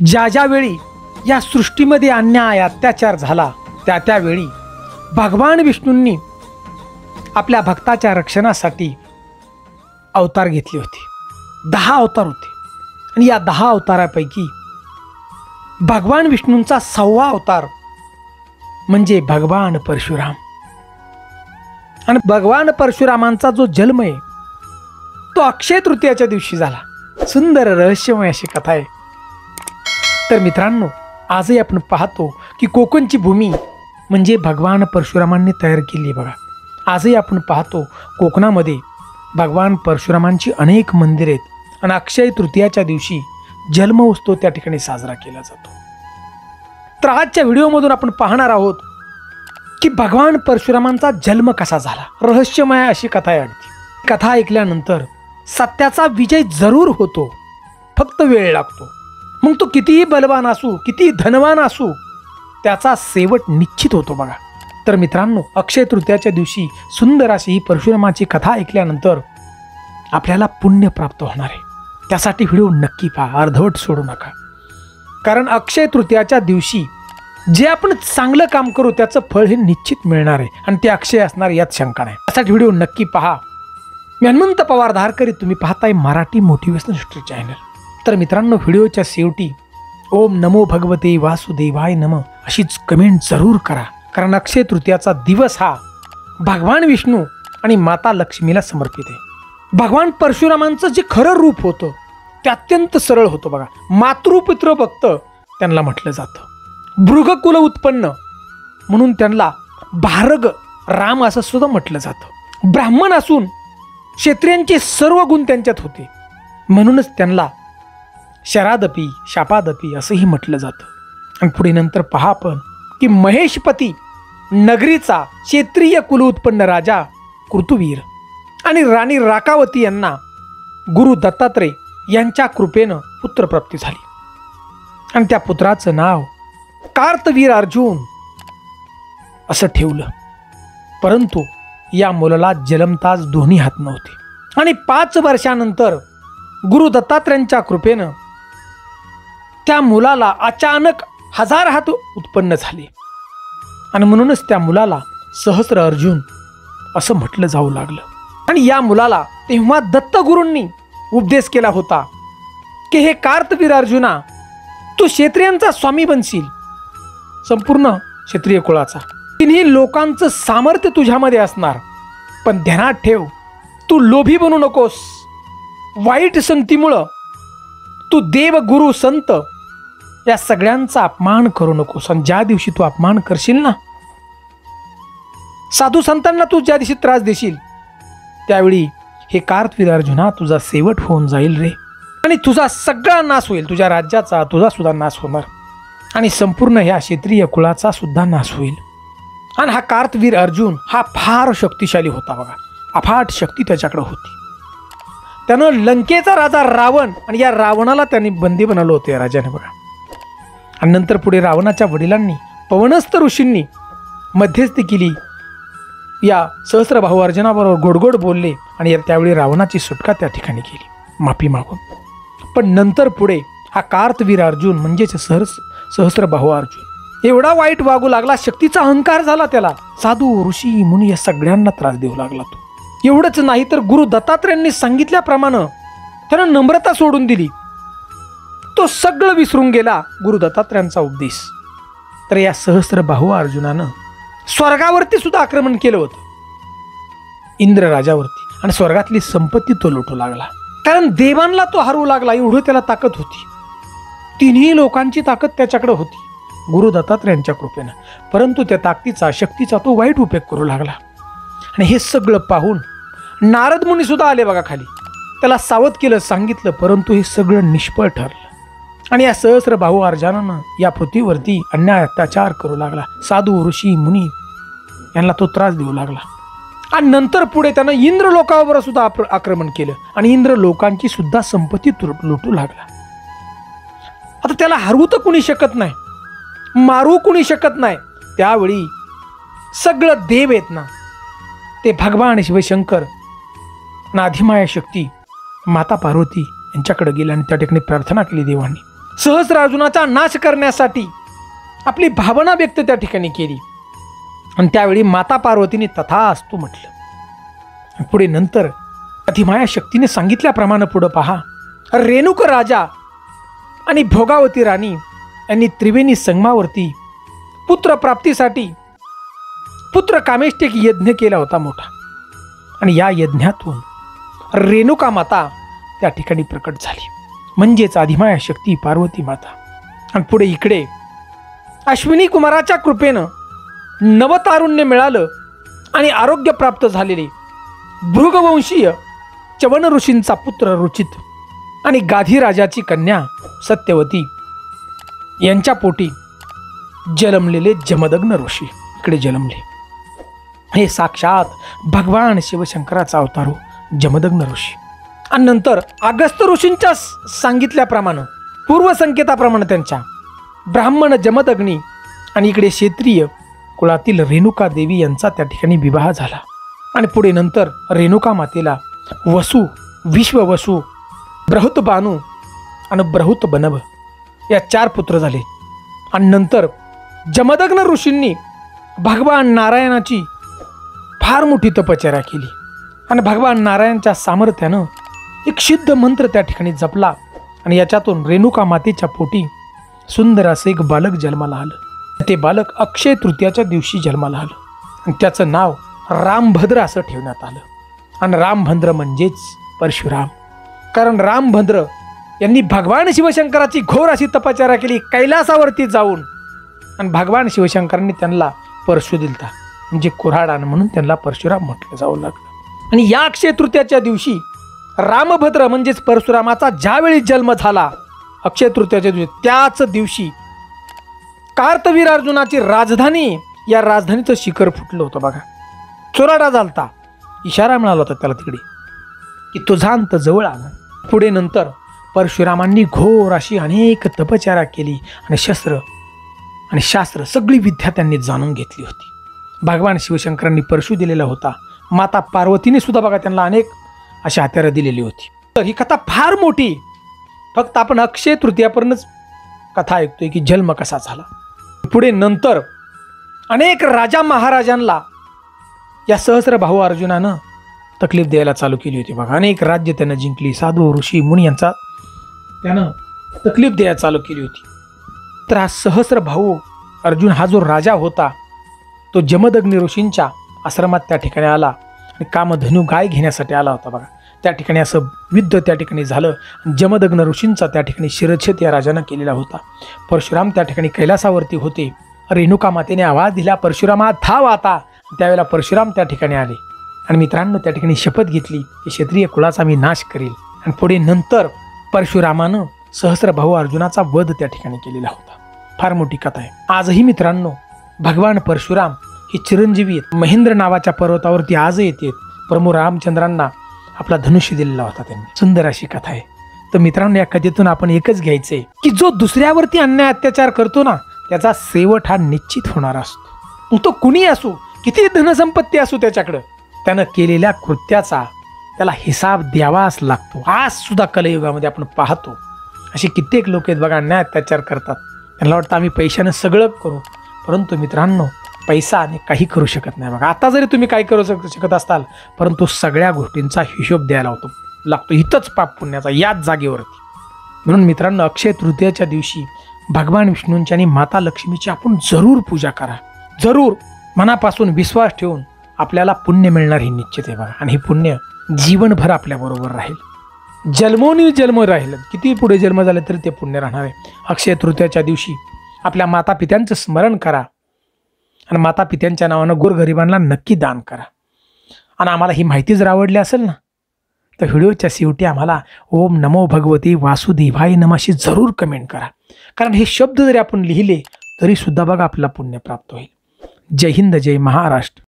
ज्या ज्यावेळी या सृष्टीमध्ये अन्याय अत्याचार झाला त्यावेळी भगवान विष्णूंनी आपल्या भक्ताच्या रक्षणासाठी अवतार घेतले होते। 10 अवतार होते आणि या 10 अवतारापैकी भगवान विष्णूंचा 6वा अवतार म्हणजे भगवान परशुराम। आणि भगवान परशुरामांचा जो जन्म आहे तो अक्षय तृतीयाच्या दिवशी झाला। सुंदर रहस्यमय अशी कथा आहे। तर मित्रांनो, आजही आपण पाहतो की कोकणची भूमी म्हणजे भगवान परशुरामांनी तयार केली। बघा, आजही आपण पाहतो कोकणामध्ये भगवान परशुरामांची अनेक मंदिरे आहेत आणि अक्षय तृतीयाच्या दिवशी जन्म उत्सव त्या ठिकाणी साजरा केला जातो। तर आजच्या व्हिडिओमधून आपण पाहणार आहोत की भगवान परशुरामांचा जन्म कसा झाला। रहस्यमय अशी कथा आहे। अगदी कथा ऐकल्यानंतर सत्याचा विजय जरूर होतो, फक्त वेळ लागतो। मग तो कितीही बलवान असू, कितीही धनवान असू, त्याचा शेवट निश्चित होतो। बघा, तर मित्रांनो, अक्षय तृतीयाच्या दिवशी सुंदर अशी ही परशुरामाची कथा ऐकल्यानंतर आपल्याला पुण्य प्राप्त होणार आहे। त्यासाठी व्हिडिओ नक्की पहा, अर्धवट सोडू नका। कारण अक्षय तृतीयाच्या दिवशी जे आपण चांगलं काम करू त्याचं फळ हे निश्चित मिळणार आहे आणि ते अक्षय असणार यात शंका नाही। त्यासाठी व्हिडिओ नक्की पहा। मी हनुमंत पवार धारकरी, तुम्ही पाहताय मराठी मोटिवेशनल हिस्ट्री चॅनल। तर मित्रांनो, व्हिडिओच्या शेवटी ओम नमो भगवते वासुदेवाय नमः अशीच कमेंट जरूर करा। कारण अक्षय तृतीयाचा दिवस हा भगवान विष्णू आणि माता लक्ष्मीला समर्पित आहे। भगवान परशुरामांचं जे खरं रूप होतं ते अत्यंत सरळ होतं। बघा, मातृपितृ भक्त त्यांना म्हटलं जातं। भृगकुल उत्पन्न म्हणून त्यांना भारग राम असं सुद्धा म्हटलं जातं। ब्राह्मण असून क्षत्रियांचे सर्व गुण त्यांच्यात होते, म्हणूनच त्यांना शरादपी शापादपी असंही म्हटलं जातं। आणि पुढे नंतर पहा आपण की महेशपती नगरीचा क्षेत्रीय कुल उत्पन्न राजा कृतुवीर आणि राणी राकावती यांना गुरु दत्तात्रय यांच्या कृपेनं पुत्रप्राप्ती झाली आणि त्या पुत्राचं नाव कार्तवीर अर्जुन असं ठेवलं। परंतु या मुलाला जन्मताच दोन्ही हात नव्हते आणि 5 वर्षानंतर गुरु दत्तात्रयांच्या कृपेनं त्या मुलाला अचानक 1000 हात उत्पन्न झाले आणि म्हणूनच त्या मुलाला सहस्र अर्जुन असं म्हटलं जाऊ लागलं। आणि या मुलाला तेव्हा दत्तगुरूंनी उपदेश केला होता की हे कार्तवीर अर्जुना, तू क्षत्रियांचा स्वामी बनशील, संपूर्ण क्षत्रिय कुळाचा। तिन्ही लोकांचं सामर्थ्य तुझ्यामध्ये असणार, पण ध्यानात ठेव, तू लोभी बनू नकोस। वाईट संगतीमुळं तू देव गुरु संत या सगळ्यांचा अपमान करू नकोस। आणि ज्या दिवशी तू अपमान करशील ना, साधू संतांना तू ज्या दिवशी त्रास देशील त्यावेळी हे कार्तवीर अर्जुना तुझा शेवट होऊन जाईल रे, आणि तुझा सगळा नाश होईल। तुझ्या राज्याचा तुझा सुद्धा नाश होणार आणि संपूर्ण ह्या क्षेत्रीय कुळाचा सुद्धा नाश होईल। आणि हा कार्तवीर अर्जुन हा फार शक्तिशाली होता। बघा, अफाट शक्ती त्याच्याकडे होती। त्यानं लंकेचा राजा रावण आणि या रावणाला त्यांनी बंदी बनवलं होतं या राजाने। बघा, आणि नंतर पुढे रावणाच्या वडिलांनी पवनस्थ ऋषींनी मध्यस्थी केली, या सहस्त्रबाहू अर्जुनाबरोबर गोडगोड बोलले आणि त्यावेळी रावणाची सुटका त्या ठिकाणी केली माफी मागून। पण नंतर पुढे हा कार्तवीर अर्जुन म्हणजेच सहस्त्रबाहू अर्जुन एवढा वाईट वागू लागला, शक्तीचा अहंकार झाला त्याला। साधू ऋषी मुनी या सगळ्यांना त्रास देऊ लागला तो। एवढंच नाही तर गुरु दत्तात्रयांनी सांगितल्याप्रमाणे त्यानं नम्रता सोडून दिली, तो सगळं विसरून गेला गुरु दत्तात्रयांचा उपदेश। तर या सहस्त्रबाहू अर्जुनानं स्वर्गावरती सुद्धा आक्रमण केलं होतं, इंद्र राजावरती, आणि स्वर्गातली संपत्ती तो लुटू लागला। कारण देवांना तो हरवू लागला, एवढी त्याला ताकद होती। तिन्ही लोकांची ताकद त्याच्याकडे होती गुरु दत्तात्रयांच्या कृपेनं, परंतु त्या ताकदीचा शक्तीचा तो वाईट उपयोग करू लागला। आणि हे सगळं पाहून नारद मुनी सुद्धा आले बघा खाली, त्याला सावध केलं, सांगितलं, परंतु हे सगळं निष्फळ ठरलं। आणि या सहस्त्रबाहू अर्जुनानं या पृथ्वीवरती अन्याय अत्याचार करू लागला। साधू ऋषी मुनी यांना तो त्रास देऊ लागला आणि नंतर पुढे त्यानं इंद्र लोकावर सुद्धा आक्रमण केलं आणि इंद्र लोकांची सुद्धा संपत्ती लुटू लागला। आता त्याला हरवू तर कुणी शकत नाही, मारू कुणी शकत नाही। त्यावेळी सगळं देव आहेत ना, ते भगवान शिवशंकर नाधिमाया शक्ती माता पार्वती यांच्याकडे गेले आणि त्या ठिकाणी प्रार्थना केली देवांनी, सहस्रार्जुनाचा नाश करण्यासाठी आपली भावना व्यक्त त्या ठिकाणी केली आणि त्यावेळी माता पार्वतीने तथास्तु म्हटलं. पुढे नंतर अधिमाया शक्तीने सांगितल्याप्रमाणे पुढे पहा, रेणुक राजा आणि भोगावती राणी यांनी त्रिवेणी संगमावरती पुत्र प्राप्तीसाठी पुत्र कामेष्टिक यज्ञ केला होता मोठा. आणि या यज्ञातून रेणुका माता त्या ठिकाणी प्रकट झाली, म्हणजेच अधिमाया शक्ती पार्वती माता. आणि पुढे इकडे अश्विनी कुमाराच्या कृपेनं नवतारुण्य मिळालं आणि आरोग्य प्राप्त झालेले भृगवंशीय चवन ऋषींचा पुत्र रुचित आणि गाधी राजाची कन्या सत्यवती यांच्या पोटी जन्मलेले जमदग्न ऋषी इकडे जन्मले. हे साक्षात भगवान शिवशंकराचा अवतार जमदग्न ऋषी. आणि नंतर अगस्त्य ऋषींच्या सांगितल्याप्रमाणे पूर्वसंकेताप्रमाणे त्यांच्या ब्राह्मण जमदग्नी आणि इकडे क्षत्रिय कुळातील रेणुका देवी यांचा त्या ठिकाणी विवाह झाला. आणि पुढे नंतर रेणुका मातेला वसु, विश्ववसु, बृहत बानू आणि बृहत बनभ या 4 पुत्र झाले. आणि नंतर जमदग्न ऋषींनी भगवान नारायणाची फार मोठी तपश्चर्या केली आणि भगवान नारायणच्या सामर्थ्यानं एक सिद्ध मंत्र त्या ठिकाणी जपला आणि याच्यातून रेणुका मातेच्या पोटी सुंदर असं एक बालक जन्माला आलं. ते बालक अक्षय तृतीयाच्या दिवशी जन्माला आलं आणि त्याचं नाव रामभद्र असं ठेवण्यात आलं. आणि रामभद्र म्हणजेच परशुराम, कारण रामभद्र यांनी भगवान शिवशंकराची घोर अशी तपश्चर्या केली कैलासावरती जाऊन. आणि भगवान शिवशंकरांनी त्यांना परशु दिलता, म्हणजे कुऱ्हाड म्हणून त्यांना परशुराम म्हटलं जाऊ लागलं. आणि या अक्षय तृतीयाच्या दिवशी रामभद्र म्हणजेच परशुरामाचा ज्यावेळी जन्म झाला अक्षय तृतीयाच्या दिवशी, त्याच दिवशी कार्तवीर अर्जुनाची राजधानी, या राजधानीचं शिखर फुटलं होतं बघा. चोराडा झालता, इशारा मिळाला होता त्याला तिकडे की तुझा अंत जवळ आला. पुढे नंतर परशुरामांनी घोर अशी अनेक तपश्चर्या केली आणि शस्त्र आणि शास्त्र सगळी विद्या त्यांनी जाणून घेतली होती. भगवान शिवशंकरांनी परशु दिलेला होता. माता पार्वतीने सुद्धा बघा त्यांना अनेक अशी हत्यारं दिलेली होती. तर ही कथा फार मोठी, फक्त आपण अक्षय तृतीयापर्यंतच कथा ऐकतोय की जन्म कसा झाला. पुढे नंतर अनेक राजा महाराजांना या सहस्रबाहू अर्जुनानं तकलीफ द्यायला चालू केली होती बघा. अनेक राज्य त्यानं जिंकली, साधू ऋषी मुनी यांचा त्यानं तकलीफ द्यायला चालू केली होती. तर हा सहस्रबाहू अर्जुन हा जो राजा होता तो जमदग्नी ऋषींच्या आश्रमात त्या ठिकाणी आला आणि कामधनु गाय घेण्यासाठी आला होता बघा. त्या ठिकाणी असं युद्ध त्या ठिकाणी झालं. जमदग्न ऋषींचा त्या ठिकाणी शिरच्छेद या राजानं केलेला होता. परशुराम त्या ठिकाणी कैलासावरती होते. रेणुका मातेने आवाज दिला, परशुरामा धाव आता. त्यावेळेला परशुराम त्या ठिकाणी आले आणि मित्रांनो त्या ठिकाणी शपथ घेतली की क्षत्रिय कुळाचा मी नाश करेल. आणि पुढे नंतर परशुरामानं सहस्रबाहू अर्जुनाचा वध त्या ठिकाणी केलेला होता. फार मोठी कथा आहे. आजही मित्रांनो भगवान परशुराम हे चिरंजीवी आहेत. महेंद्र नावाच्या पर्वतावरती आजही येतात. प्रभू रामचंद्रांना आपला धनुष्य दिलेला होता त्यांनी. सुंदर अशी कथा आहे. तर मित्रांनो या कथेतून आपण एकच घ्यायचंय की जो दुसऱ्यावरती अन्याय अत्याचार करतो ना त्याचा शेवट हा निश्चित होणार असतो. मग तो कुणी असो, किती धनसंपत्ती असो त्याच्याकडं, त्यानं केलेल्या कृत्याचा त्याला हिसाब द्यावाच लागतो. आज सुद्धा कलियुगामध्ये आपण पाहतो असे कित्येक लोक आहेत बघा, अन्याय अत्याचार करतात. त्यांना वाटतं आम्ही पैशानं सगळं करू, परंतु मित्रांनो पैसा आणि काही करू शकत नाही बघा. आता जरी तुम्ही काही करू शकत असताल परंतु सगळ्या गोष्टींचा हिशोब द्यायला लागतो इथंच पाप पुण्याचा, याच जागेवरती. म्हणून मित्रांनो अक्षय तृतीयाच्या दिवशी भगवान विष्णूंची आणि माता लक्ष्मीची आपण जरूर पूजा करा. जरूर मनापासून विश्वास ठेवून आपल्याला पुण्य मिळणार हे निश्चित आहे बघा. आणि हे पुण्य जीवनभर आपल्याबरोबर राहील, जन्मोनी जन्म राहील. किती पुढे जन्म झाले तरी ते पुण्य राहणार आहे. अक्षय तृतीयाच्या दिवशी आपल्या मातापित्यांचं स्मरण करा आणि मातापित्यांच्या नावानं गोरगरिबांना नक्की दान करा. आणि आम्हाला ही माहिती जर आवडली असेल ना तर व्हिडिओच्या शेवटी आम्हाला ओम नमो भगवती वासुदेवाय नमःशी जरूर कमेंट करा. कारण हे शब्द जरी आपण लिहिले तरी सुद्धा बघा आपल्याला पुण्य प्राप्त होईल. जय हिंद, जय महाराष्ट्र.